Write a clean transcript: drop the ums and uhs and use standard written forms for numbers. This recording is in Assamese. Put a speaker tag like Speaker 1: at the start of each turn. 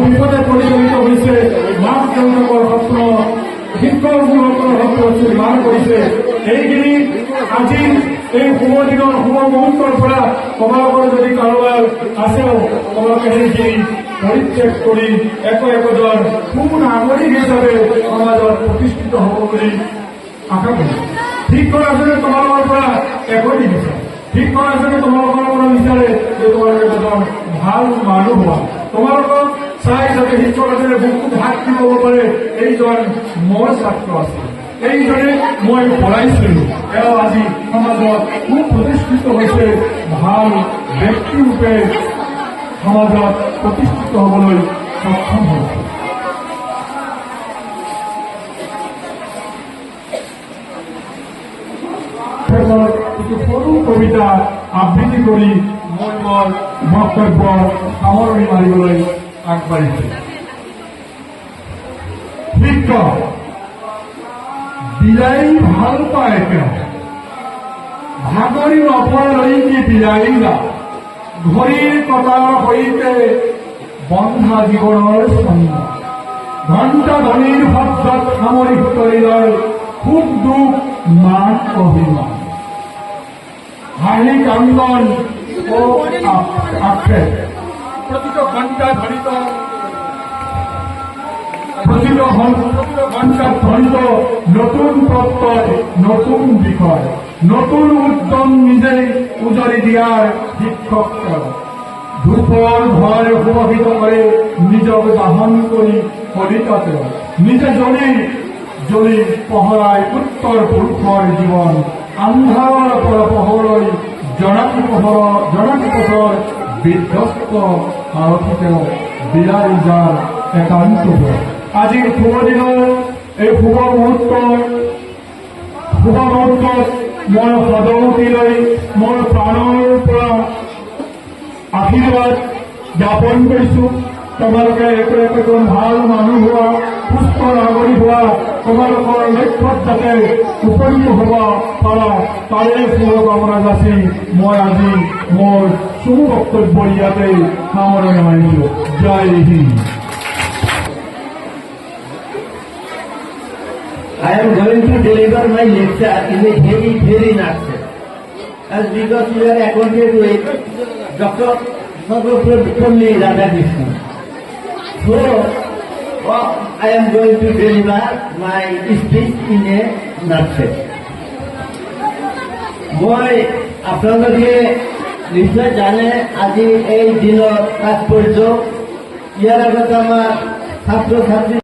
Speaker 1: বিপদে পৰিচালিত হৈছে, মাক দেউতাকৰ সপোন শিক্ষকসকলৰ সপোন নিৰ্মাণ কৰিছে। এইখিনি আজি এই শুভ দিনৰ শুভ মুহূৰ্তৰ পৰা তোমালোকৰ যদি কাৰোবাৰ আছেও তোমালোকে সেইখিনি পৰিত্যাগ কৰি একোজন সুনাগৰিক হিচাপে সমাজত প্ৰতিষ্ঠিত হ'ব বুলি আশা কৰিছো। ঠিক কৰাজনে তোমালোকৰ পৰা একো নিবিচাৰে, ঠিক কৰাজনে তোমালোকৰ পৰা বিচাৰে যে তোমালোকে এজন ভাল মানুহ হোৱা। তোমালোকক চাই যাতে শিক্ষক এজনে বুকুত হাত দি ক'ব পাৰে এইজন মোৰ ছাত্ৰ আছিল, এইজনে মই পঢ়াইছিলো, এওঁ আজি সমাজত সুপ্ৰতিষ্ঠিত হৈছে, ভাল ব্যক্তিৰূপে সমাজত প্ৰতিষ্ঠিত হ'বলৈ সক্ষম হৈছে। কিছু সৰু কবিতা আবৃত্তি কৰি মই মোৰ বক্তব্য সামৰণি মাৰিবলৈ আগবাঢ়িছো। শিক্ষক বিলাই ভাল পায় তেওঁ, ভাগৰি নপৰালৈকে বিলাইলা, ঘড়ীৰ কটাৰ সৈতে বন্ধা জীৱনৰ ছন্দ, ঘণ্টা ধ্বনিৰ শব্দত সামৰি সুতৰি লয় সুখ দুখ মান অভিমান, হাঁহি কান্দন ও আক্ষেপ, প্ৰতিটো ঘণ্টাত ধ্বনিত নতুন প্ৰত্যয়, নতুন বিষয়, নতুন উদ্যম নিজেই উজাৰি দিয়াৰ শিক্ষক তেওঁ। ধূপৰ ভয় সুবাহিত কৰে নিজক দাহন কৰি কলিতা তেওঁ, নিজে জ্বলি পহৰাই উত্তৰ পুৰুষৰ জীৱন, আন্ধাৰৰ পৰা পোহৰলৈ জনাকী পথৰ বিধ্বস্ত সাৰথি তেওঁ, বিলাই যাৰ একান্ত ভয়। আজিৰ শুভ দিনৰ এই শুভ মুহূৰ্তত মই সদমতিলৈ মোৰ প্ৰাণৰ পৰা আশীৰ্বাদ জ্ঞাপন কৰিছো। তোমালোকে একোজন ভাল মানুহ হোৱা, সুস্থ নাগৰিক হোৱা, তোমালোকৰ লক্ষ্যত যাতে উপনীত হ'ব পাৰা তাৰে শুভকামনা যাচি মই আজি মোৰ শুভ বক্তব্য ইয়াতে সামৰণি মাৰিছো। জয় Hind.
Speaker 2: I am going to deliver my lecture in a very nutshell. As because we are acquainted with Dr. Sarvapalli Radhakrishnan. So, I am going to deliver my speech in a nutshell. মই আপোনালোকে নিশ্চয় জানে আজি এই দিনৰ তাৎপৰ্য। ইয়াৰ আগতে আমাৰ ছাত্ৰ ছাত্ৰী